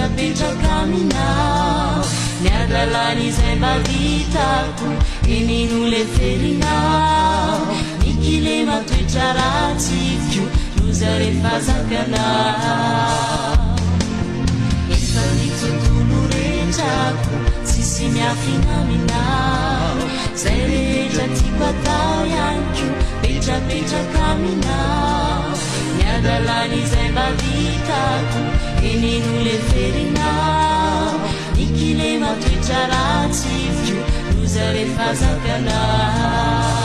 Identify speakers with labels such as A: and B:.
A: mipetrapetraka aminao ny adalany izay mba vitako inino le ferinao nikile matoetra ratsifiko loza rehefa zakanao efa ny tontolo rehetrako tsisy miafina aminao zay rehetra tiako atao ianko petrapetraka aminao ny adalany izay mba vitako inino le ferinao nikile matoetra ratsifiko loza rehefa zakanao